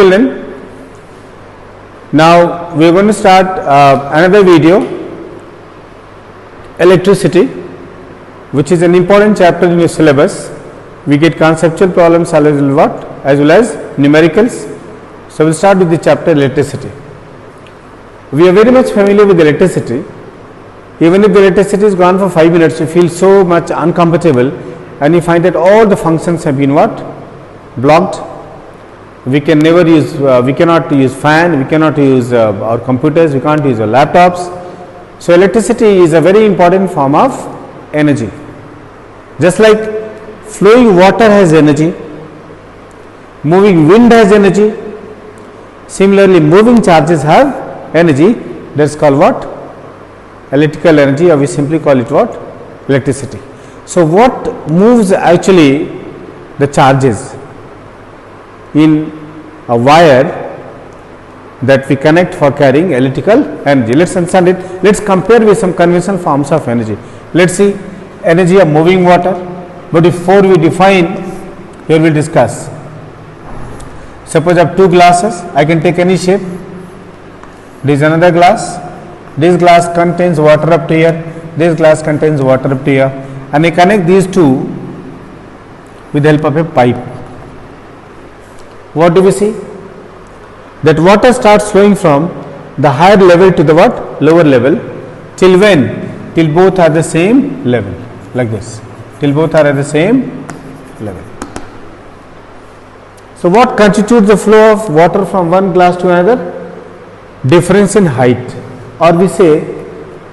Children, now we are going to start another video, electricity, which is an important chapter in your syllabus. We get conceptual problems as well as numericals. So we will start with the chapter electricity. We are very much familiar with electricity. Even if the electricity is gone for 5 minutes, you feel so much uncomfortable and you find that all the functions have been blocked. We can never use, we cannot use fan, we cannot use our computers, we can't use our laptops. So electricity is a very important form of energy. Just like flowing water has energy, moving wind has energy, similarly moving charges have energy. That's called what? Electrical energy, or we simply call it what? Electricity. So what moves actually the charges in a wire that we connect for carrying electrical energy? Let's understand it. Let's compare with some conventional forms of energy. Let's see energy of moving water. But before we define, here we will discuss. Suppose I have two glasses, I can take any shape. This is another glass. This glass contains water up to here. This glass contains water up to here. And I connect these two with the help of a pipe. What do we see? That water starts flowing from the higher level to the what? Lower level. Till when? Till both are the same level. Like this. Till both are at the same level. So what constitutes the flow of water from one glass to another? Difference in height. Or we say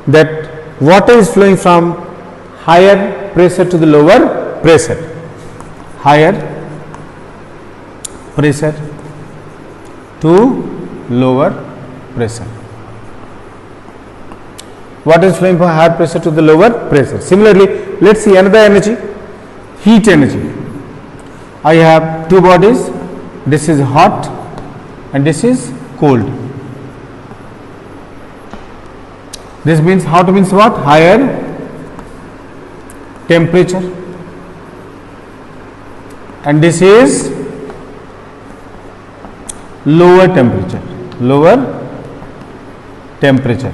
that water is flowing from higher pressure to the lower pressure. Higher pressure to lower pressure. Water is flowing from higher pressure to the lower pressure. Similarly, let's see another energy, heat energy. I have two bodies. This is hot and this is cold. This means hot means what? Higher temperature, and this is lower temperature. Lower temperature.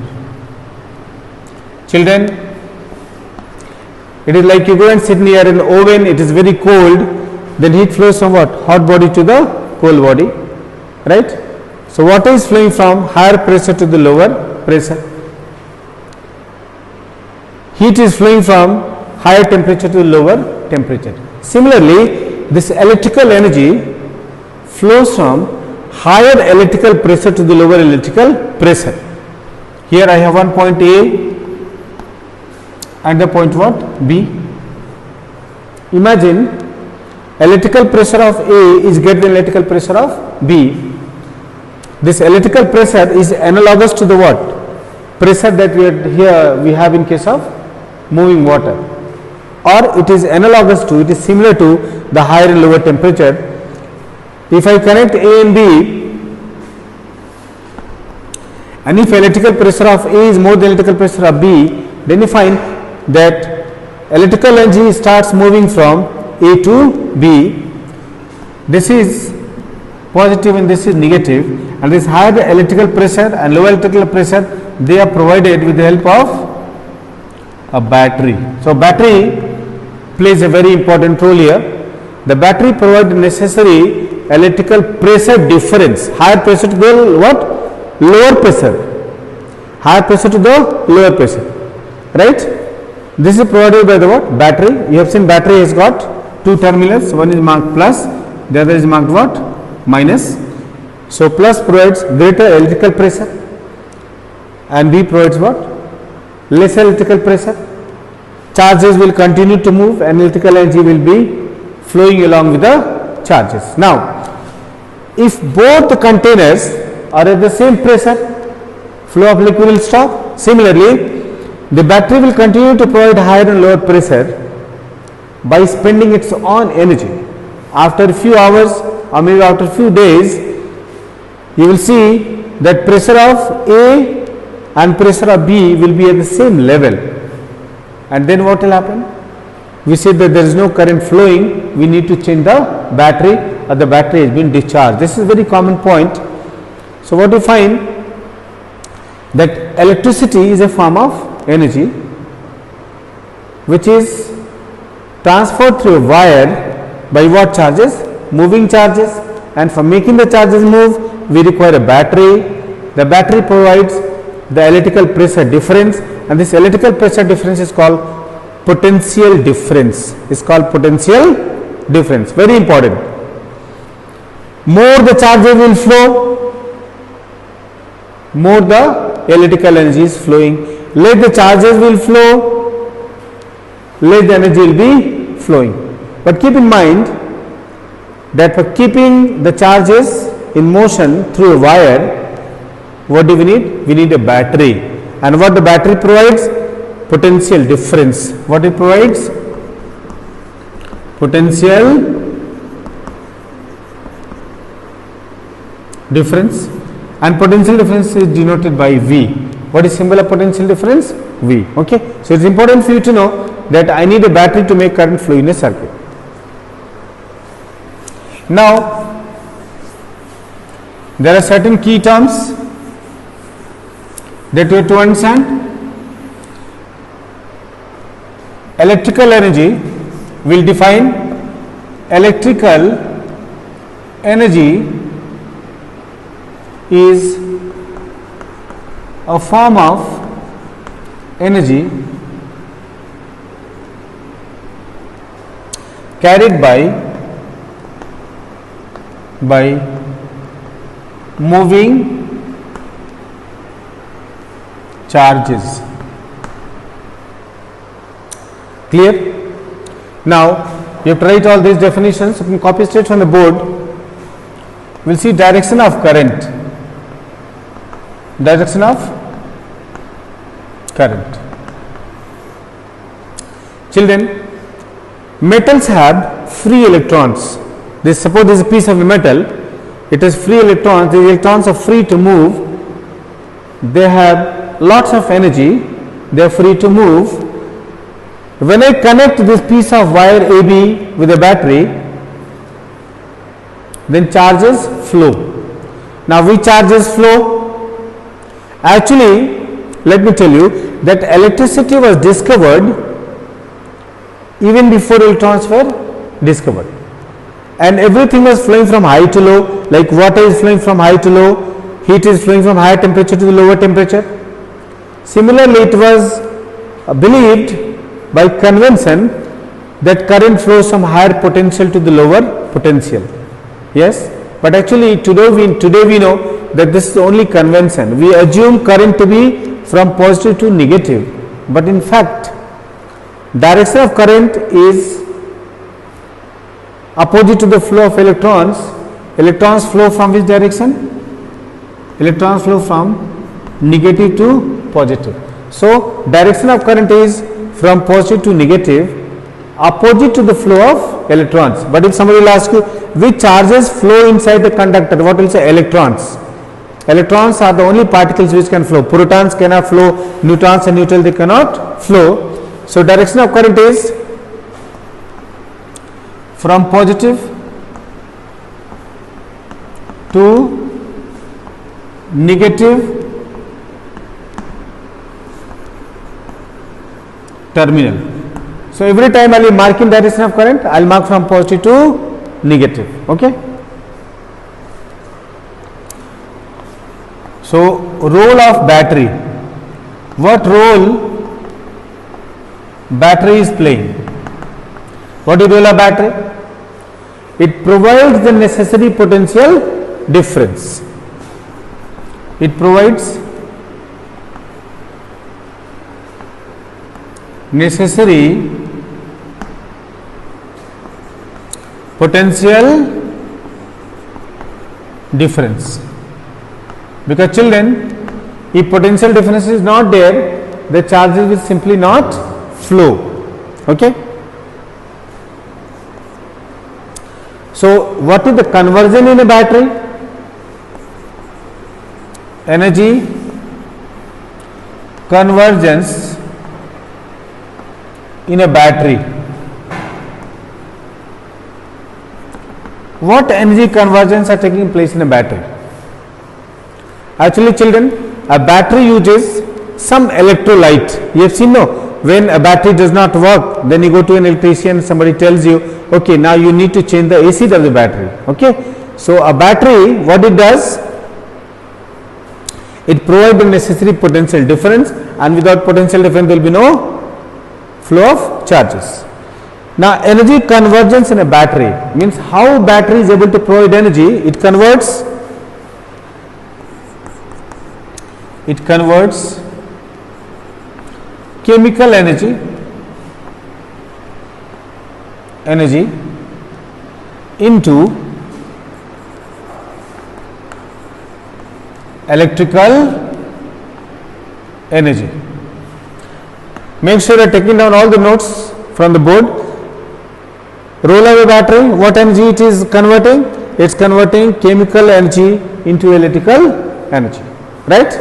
Children, it is like you go and sit near an oven, it is very cold, then heat flows from what? Hot body to the cold body, right? So water is flowing from higher pressure to the lower pressure. Heat is flowing from higher temperature to lower temperature. Similarly, this electrical energy flows from higher electrical pressure to the lower electrical pressure. Here I have one point A and the point what? B. Imagine electrical pressure of A is greater than electrical pressure of B. This electrical pressure is analogous to the what? Pressure that we have in case of moving water, or it is analogous to, it is similar to the higher and lower temperature. If I connect A and B, and if electrical pressure of A is more than electrical pressure of B, then you find that electrical energy starts moving from A to B. This is positive and this is negative, and this higher electrical pressure and lower electrical pressure, they are provided with the help of a battery. So battery plays a very important role here. The battery provides necessary electrical pressure difference, higher pressure to the what? Lower pressure. Higher pressure to the lower pressure. Right? This is provided by the what? Battery. You have seen battery has got two terminals. One is marked plus, the other is marked what? Minus. So plus provides greater electrical pressure and B provides what? Less electrical pressure. Charges will continue to move and electrical energy will be flowing along with the charges. Now, if both the containers are at the same pressure, flow of liquid will stop. Similarly, the battery will continue to provide higher and lower pressure by spending its own energy. After a few hours or maybe after a few days, you will see that pressure of A and pressure of B will be at the same level, and then what will happen? We say that there is no current flowing, we need to change the battery or the battery has been discharged. This is a very common point. So what we find, that electricity is a form of energy which is transferred through a wire by what charges? Moving charges, and for making the charges move we require a battery. The battery provides the electrical pressure difference, and this electrical pressure difference is called potential difference. It's called potential difference. Very important. More the charges will flow, more the electrical energy is flowing. Less the charges will flow, less the energy will be flowing. But keep in mind that for keeping the charges in motion through a wire, what do we need? We need a battery. And what the battery provides? Potential difference. What it provides? Potential difference. And potential difference is denoted by V. What is symbol of potential difference? V. Okay. So it's important for you to know that I need a battery to make current flow in a circuit. Now, there are certain key terms that you have to understand. Electrical energy will define electrical energy is a form of energy carried by moving charges. Clear? Now you have to write all these definitions. You can copy straight from the board. We will see direction of current. Direction of current. Children, metals have free electrons. Suppose this is a piece of metal, it has free electrons. The electrons are free to move. They have lots of energy. They are free to move. When I connect this piece of wire AB with a battery, then charges flow. Now which charges flow? Actually, let me tell you that electricity was discovered even before electrons were discovered, and everything was flowing from high to low. Like water is flowing from high to low, heat is flowing from higher temperature to the lower temperature. Similarly, it was believed by convention that current flows from higher potential to the lower potential. Yes, but actually today we know that this is only convention. We assume current to be from positive to negative, but in fact direction of current is opposite to the flow of electrons. Electrons flow from which direction? Electrons flow from negative to positive. So direction of current is from positive to negative, opposite to the flow of electrons. But if somebody will ask you which charges flow inside the conductor, what will say? Electrons. Electrons are the only particles which can flow. Protons cannot flow, neutrons and neutral, they cannot flow. So direction of current is from positive to negative terminal. So every time I will mark in direction of current, I will mark from positive to negative. Okay. So role of battery. What role battery is playing? What is the role of battery? It provides the necessary potential difference. It provides necessary potential difference, because children, if potential difference is not there, the charges will simply not flow. Okay. So what is the conversion in a battery? Energy convergence in a battery what energy conversions are taking place in a battery? Actually children, a battery uses some electrolyte. You have seen, no, when a battery does not work, then you go to an electrician, somebody tells you, okay, now you need to change the acid of the battery. Okay, so a battery, what it does, it provides the necessary potential difference, and without potential difference there will be no flow of charges. Now energy convergence in a battery means how battery is able to provide energy. It converts chemical energy into electrical energy. Make sure you are taking down all the notes from the board. Role of a battery, what energy it is converting? It is converting chemical energy into electrical energy, right?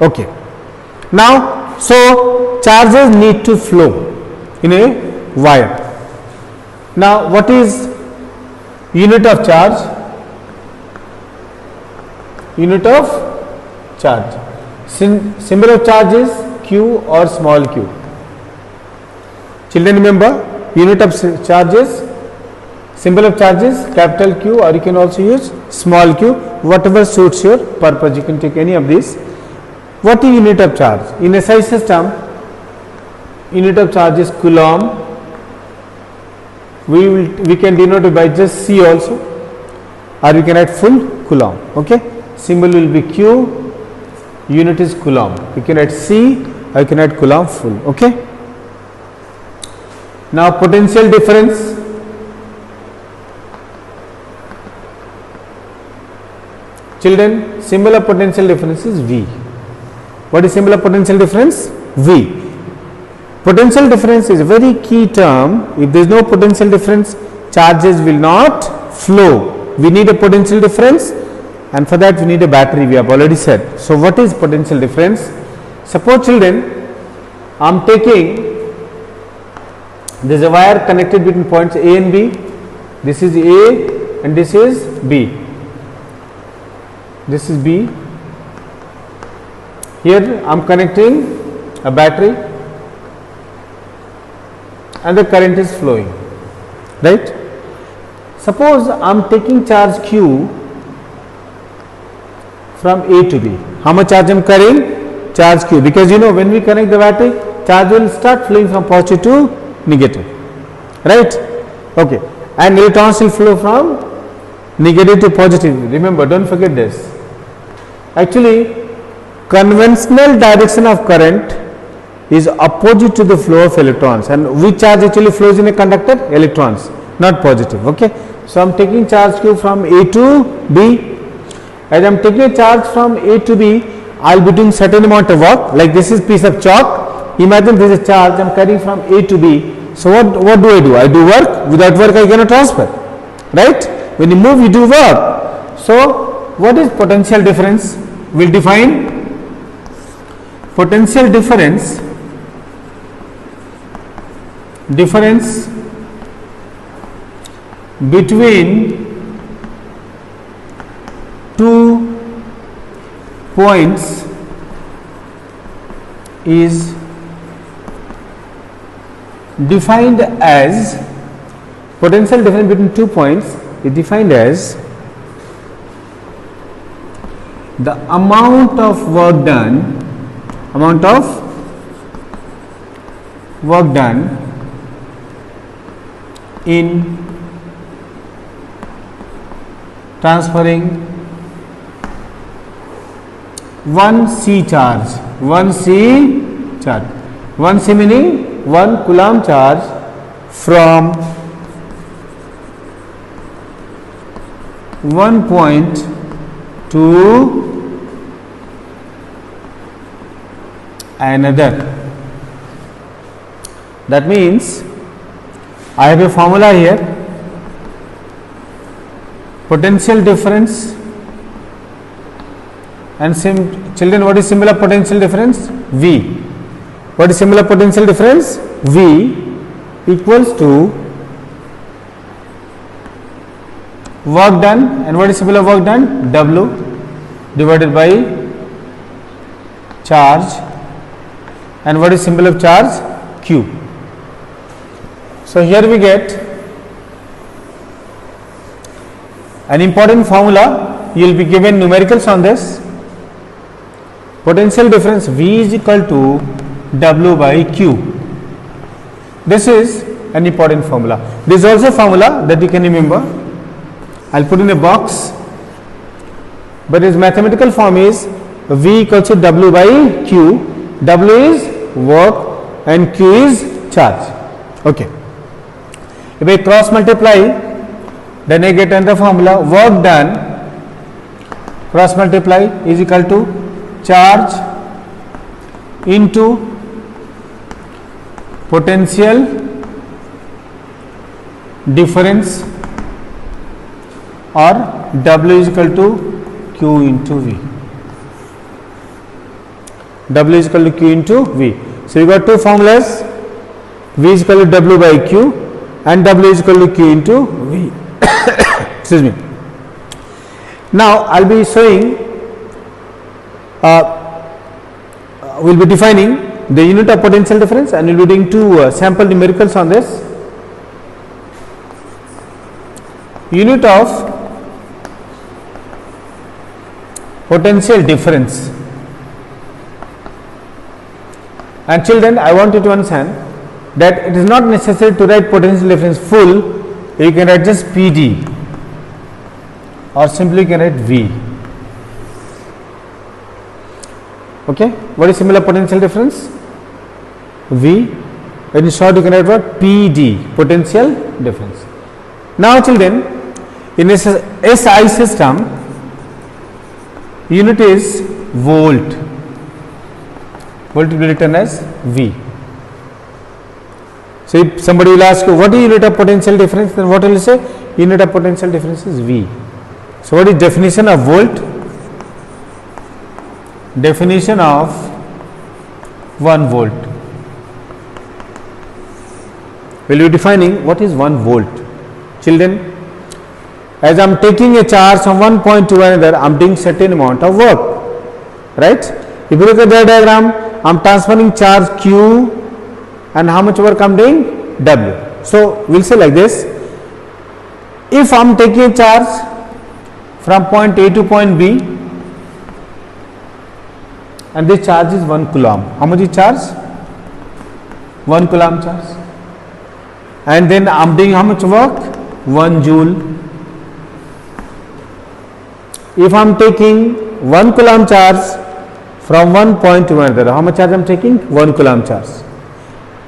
Okay. Now, so charges need to flow in a wire. Now, what is unit of charge? Unit of charge. Symbol of charge is Q or small q. Children, remember, unit of charge is, symbol of charge is capital Q, or you can also use small q, whatever suits your purpose. You can take any of these. What is unit of charge? In a SI system, unit of charge is coulomb. We can denote it by just C also, or we can write full coulomb. Okay, symbol will be Q, unit is coulomb. You can write C, or you can write coulomb full. Okay. Now potential difference. Children, symbol of potential difference is V. What is symbol of potential difference? V. Potential difference is a very key term. If there is no potential difference, charges will not flow. We need a potential difference, and for that we need a battery, we have already said. So what is potential difference? Suppose children, I am taking, there is a wire connected between points A and B. This is A and this is B. This is B. Here I am connecting a battery and the current is flowing, right? Suppose I am taking charge Q from A to B. How much charge I am carrying? Charge Q, because you know when we connect the battery, charge will start flowing from positive to negative, right? Okay, and electrons will flow from negative to positive. Remember, don't forget this. Actually, conventional direction of current is opposite to the flow of electrons, and which charge actually flows in a conductor? Electrons, not positive. Okay, so I am taking charge Q from A to B. As I am taking a charge from A to B, I will be doing certain amount of work. Like this is piece of chalk. Imagine this is a charge I am carrying from A to B. So what do? I do work. Without work I cannot transfer, right? When you move, you do work. So what is potential difference? We will define potential difference between two points is defined as, potential difference between 2 points is defined as the amount of work done in transferring 1 C charge, 1 C meaning 1 coulomb charge from one point to another. That means I have a formula here. Potential difference, and children, what is symbol of potential difference? V. What is symbol of potential difference? V equals to work done, and what is symbol of work done? W divided by charge, and what is symbol of charge? Q. So here we get an important formula. You will be given numericals on this. Potential difference V is equal to W by Q. This is an important formula. This is also a formula that you can remember. I'll put in a box, but its mathematical form is V equals to W by Q. W is work and Q is charge. Okay. If I cross multiply, then I get another formula. Work done cross multiply is equal to charge into potential difference, or W is equal to Q into V. W is equal to Q into V. So you got two formulas. V is equal to W by Q and W is equal to Q into V. Excuse me. Now I'll be showing, we'll be defining the unit of potential difference, and we'll be doing two sample numericals on this. Unit of potential difference. And children, I want you to understand that it is not necessary to write potential difference full. You can write just PD, or simply you can write V. Okay, what is similar potential difference? V. In short, you can write what? PD, potential difference. Now children, in a SI system, unit is volt. Volt will be written as V. So if somebody will ask you what is unit of potential difference, then what will you say? Unit of potential difference is V. So what is definition of volt? Definition of 1 volt. Will you defining what is 1 volt? Children, as I am taking a charge from one point to another, I am doing certain amount of work, right? If you look at the diagram, I am transferring charge Q, and how much work I am doing? W. So we will say like this: if I am taking a charge from point A to point B, and this charge is 1 coulomb. How much is charge? 1 coulomb charge. And then I am doing how much work? 1 joule. If I am taking 1 coulomb charge from one point to another, how much charge I am taking? 1 coulomb charge.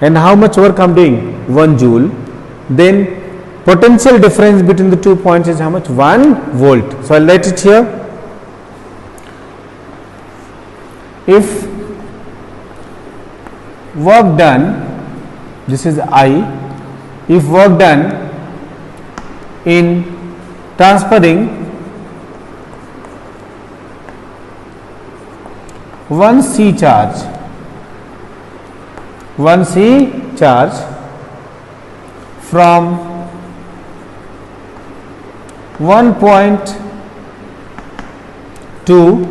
And how much work I am doing? 1 joule. Then potential difference between the 2 points is how much? 1 volt. So I will write it here. If work done, this is I, if work done in transferring 1 C charge, 1 C charge from one point to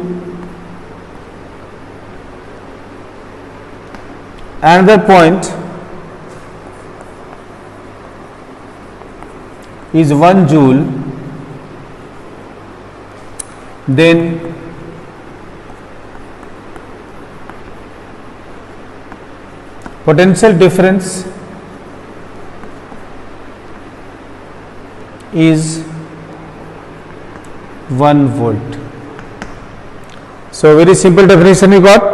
another point is 1 joule, then potential difference is 1 volt. So very simple definition we got.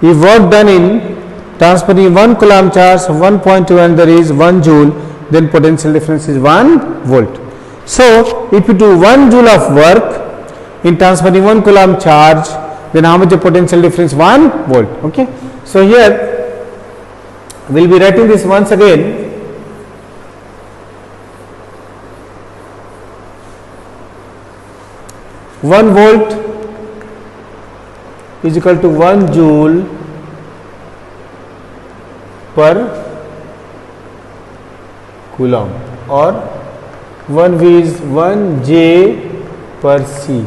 If work done in transferring 1 coulomb charge from one point to another is 1 joule, then potential difference is 1 volt. So if you do 1 joule of work in transferring 1 coulomb charge, then how much the potential difference? 1 volt. Okay. So here we will be writing this once again. One volt is equal to 1 joule per coulomb, or 1 V is 1 J per C.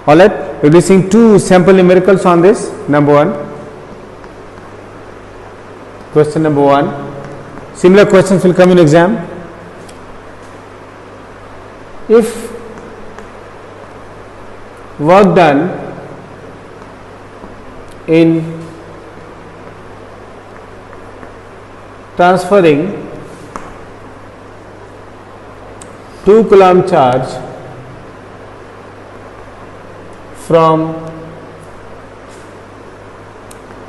All right, we will be seeing two sample numericals on this. Number one, question number 1. Similar questions will come in exam. If work done in transferring 2 coulomb charge from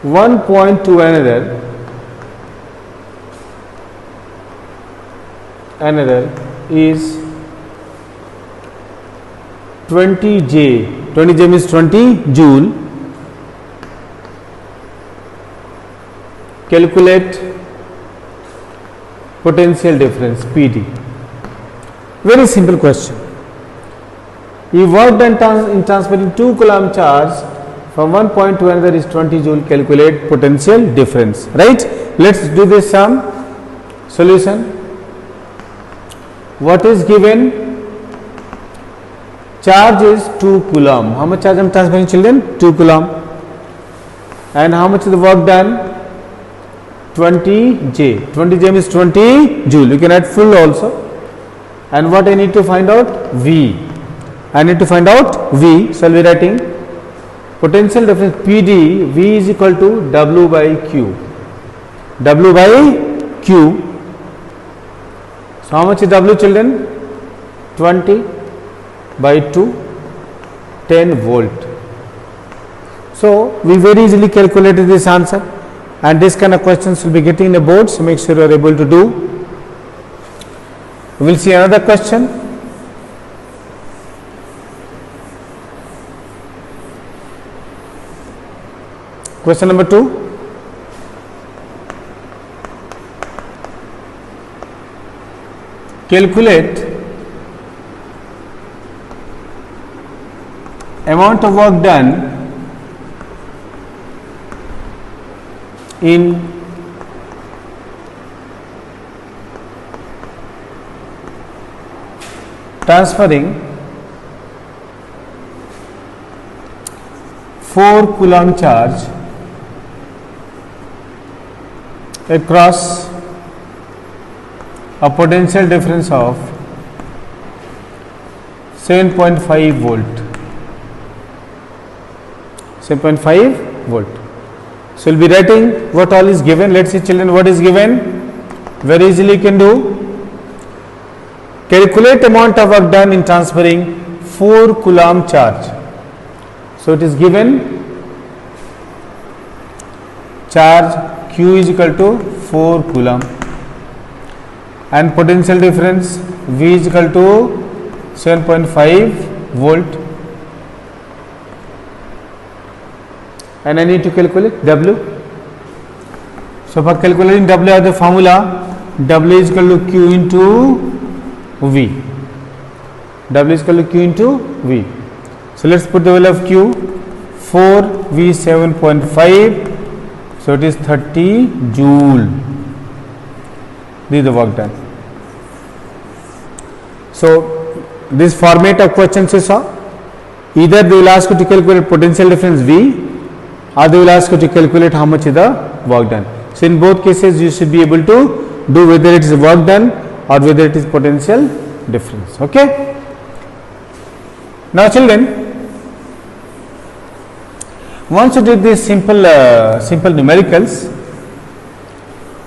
one point to another is 20 J. 20 J means 20 joule. Calculate potential difference PD. Very simple question. If work done in transferring 2 coulomb charge from one point to another is 20 joule, calculate potential difference. Right? Let's do this sum. Solution. What is given? Charge is 2 coulomb. How much charge I am transferring, children? 2 coulomb. And how much is the work done? 20 J. 20 J means 20 joule. You can add full also. And what I need to find out? V. I need to find out V. So I will be writing potential difference PD. V is equal to W by Q. W by Q. So how much is W, children? 20 by 2, 10 volt. So we very easily calculated this answer, and this kind of questions will be getting in the board, so make sure you are able to do. We will see another question. Question number 2. Calculate amount of work done in transferring 4 coulomb charge across a potential difference of 7.5 volt. 7.5 volt. So we'll be writing what all is given. Let's see, children, what is given. Very easily you can do. Calculate amount of work done in transferring 4 coulomb charge. So it is given charge Q is equal to 4 coulomb and potential difference V is equal to 7.5 volt. And I need to calculate W. So for calculating W, I have the formula W is equal to Q into V. W is equal to Q into V. So let's put the value of Q. 4 V 7.5. So it is 30 joule. This is the work done. So this format of questions is either they will ask you to calculate potential difference V, or they will ask you to calculate how much is the work done. So in both cases you should be able to do whether it is work done or whether it is potential difference. Okay. Now children, once you did these simple numericals,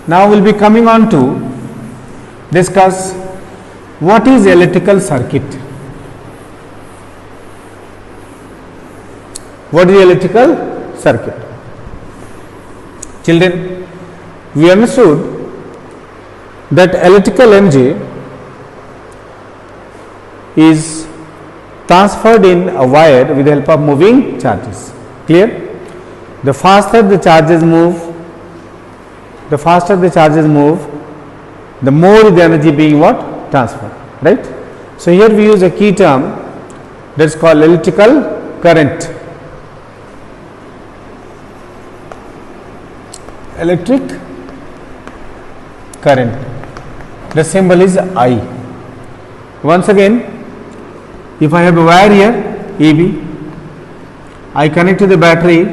now we will be coming on to discuss what is electrical circuit. What is electrical circuit? Children, we understood that electrical energy is transferred in a wire with the help of moving charges. Clear? The faster the charges move, the more the energy being what? Transferred. Right? So here we use a key term that is called electrical current. Electric current. The symbol is I. Once again, if I have a wire here, EB, I connect to the battery,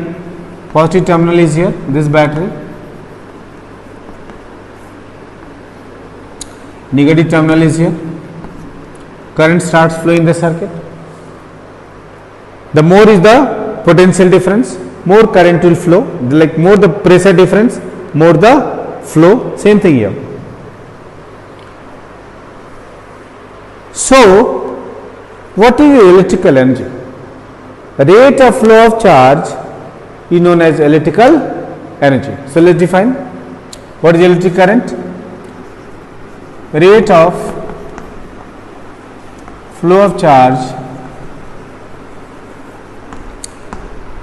positive terminal is here, this battery, negative terminal is here, current starts flowing in the circuit. The more is the potential difference, more current will flow, like more the pressure difference, more the flow, same thing here. So, what is electrical energy? The rate of flow of charge is known as electrical energy. So, let us define what is electric current. Rate of flow of charge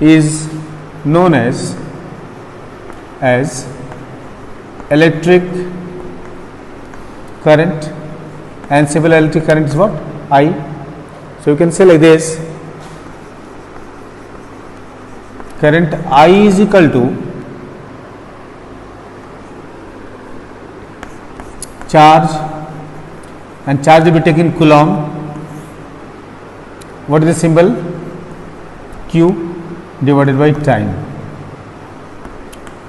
is known as electric current, and simple electric current is what? I. So, you can say like this, current I is equal to charge, and charge will be taken Coulomb. What is the symbol? Q divided by time.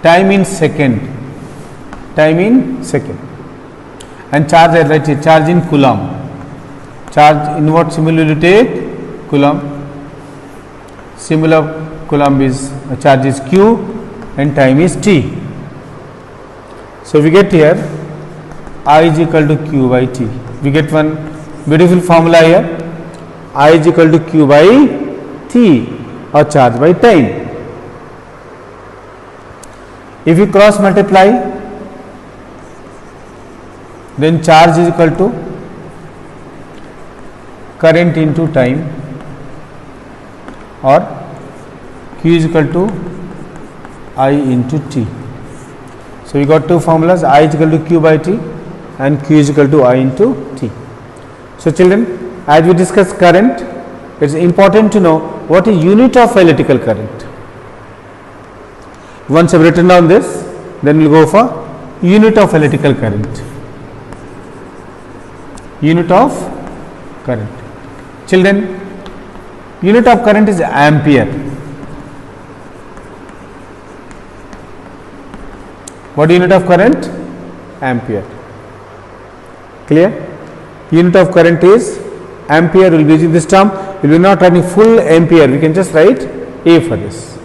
Time in second. Time in second. And charge, I write it, charge in Coulomb. Charge in what symbol will you take? Coulomb. Symbol of Coulomb is, charge is Q and time is T. So, we get here I is equal to Q by T. We get one beautiful formula here, I is equal to Q by T, or charge by time. If you cross multiply, then charge is equal to current into time, or Q is equal to I into T. So, we got two formulas, I is equal to Q by T and Q is equal to I into T. So, children, as we discuss current, it is important to know what is unit of electrical current. Once I have written down this, then we will go for unit of electrical current. Unit of current. Children, unit of current is ampere. What unit of current? Ampere. Clear? Unit of current is ampere. We will be using this term. We will not write full ampere. We can just write A for this.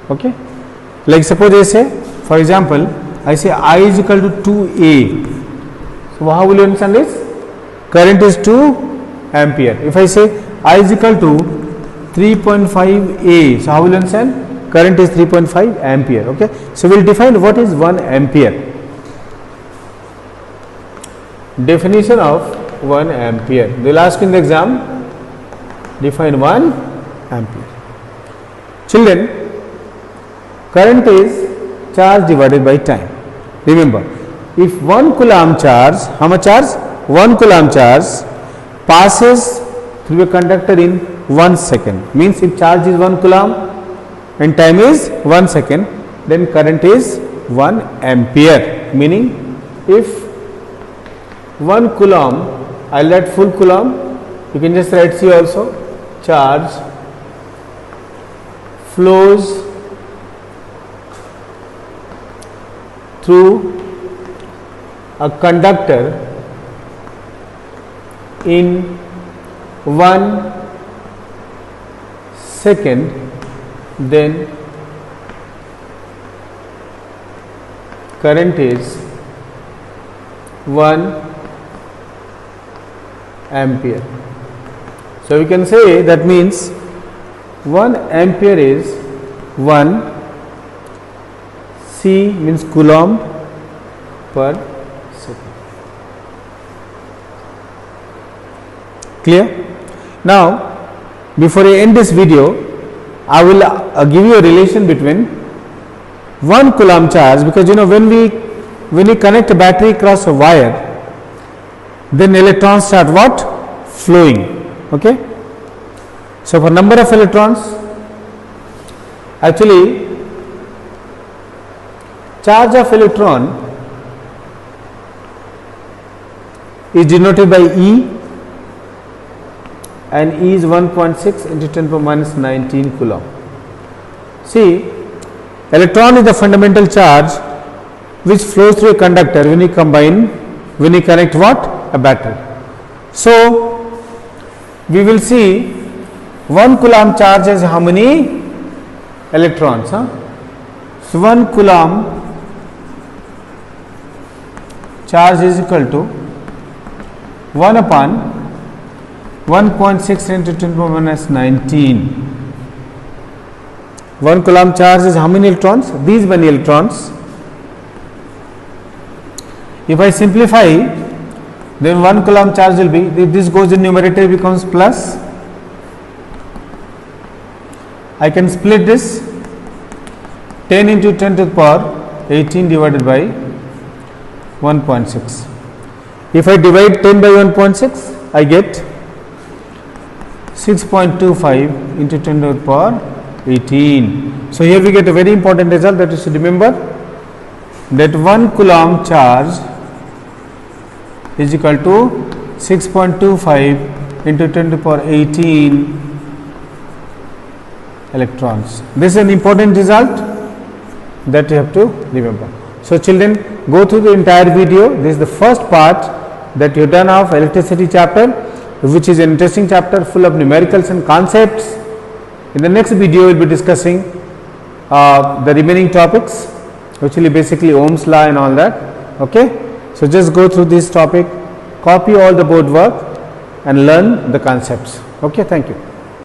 Okay. Like suppose I say, for example, I say I is equal to 2A. So, how will you understand this? Current is 2 ampere. If I say I is equal to 3.5 A, so how will you understand? Current is 3.5 ampere. Okay. So, we will define what is 1 ampere. Definition of 1 ampere. They will ask in the exam, define 1 ampere. Children, current is charge divided by time. Remember, if 1 coulomb charge, how much charge? 1 coulomb charge passes through a conductor in 1 second. Means if charge is 1 coulomb and time is 1 second, then current is 1 ampere. Meaning, if 1 coulomb, I will write full coulomb, you can just write C also, charge flows through a conductor in 1 second, then current is 1 ampere. So, we can say that means 1 ampere is 1 C means coulomb per second. Clear? Now, before I end this video, I will give you a relation between 1 coulomb charge, because you know when we connect a battery across a wire, then electrons start what? Flowing. Okay. So, for number of electrons, actually charge of electron is denoted by E, and E is 1.6 into 10 power minus 19 coulomb. See, electron is the fundamental charge which flows through a conductor when you connect what? A battery. So, we will see 1 coulomb charge has how many electrons? So, 1 coulomb charge is equal to 1 upon 1.6 into 10 power minus 19. 1 coulomb charge is how many electrons? These many electrons. If I simplify, then 1 coulomb charge will be, if this goes in numerator, it becomes plus. I can split this 10 into 10 to the power 18 divided by 1.6. If I divide 10 by 1.6, I get 6.25 into 10 to the power 18. So, here we get a very important result that you should remember, that 1 coulomb charge is equal to 6.25 into 10 to the power 18 electrons. This is an important result that you have to remember. So, children, go through the entire video. This is the first part that you have done of electricity chapter, which is an interesting chapter full of numericals and concepts. In the next video, we will be discussing the remaining topics, which will be basically Ohm's law and all that. Okay. So, just go through this topic, copy all the board work and learn the concepts. Okay. Thank you.